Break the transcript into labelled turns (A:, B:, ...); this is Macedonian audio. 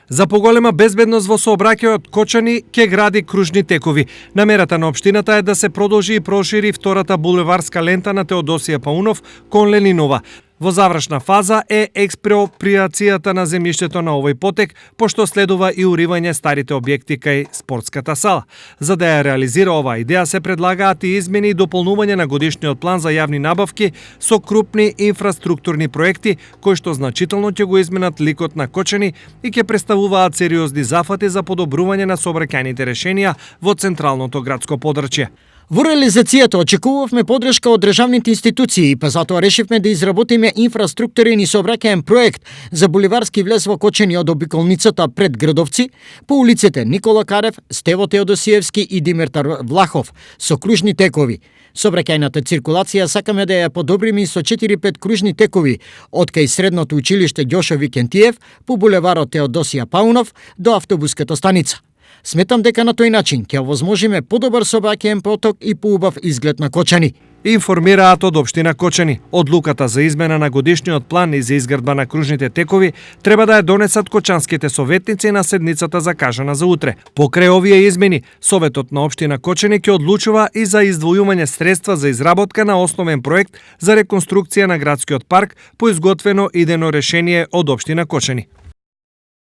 A: За поголема безбедност во сообраќајот, Кочани ќе гради кружни текови. Намерата на општината е да се продолжи и прошири втората булеварска лента на Теодосија Паунов кон Ленинова. Во завршна фаза е експроприацијата на земјиштето на овој потек, пошто следува и уривање старите објекти кај спортската сала. За да ја реализира оваа идеја се предлагаат и измени и дополнување на годишниот план за јавни набавки со крупни инфраструктурни проекти, кои што значително ќе го изменат ликот на Кочани и ќе представуваат сериозни зафати за подобрување на сообраќајните решенија во централното градско подрачје.
B: Во реализацијата очекувавме подршка од државните институции, па затоа решивме да изработиме инфраструктурен и сообраќаен проект за буливарски влез во Кочани од обиколницата пред Градовци, по улиците Никола Карев, Стево Теодосиевски и Димитар Влахов, со кружни текови. Сообраќајната циркулација сакаме да ја подобриме и со 4-5 кружни текови од кај средното училиште Ѓошо Викентиев по булеварот Теодосија Паунов до автобуската станица. Сметам дека на тој начин ќе овозможиме подобар сообраќаен поток и поубав изглед на Кочани.
A: Информираат од општина Кочани. Одлуката за измена на годишниот план и за изградба на кружните текови треба да ја донесат кочанските советници на седницата закажана за утре. Покрај овие измени, Советот на општина Кочани ќе одлучува и за издвојување средства за изработка на основен проект за реконструкција на градскиот парк по изготвено идено решение од општина Кочани.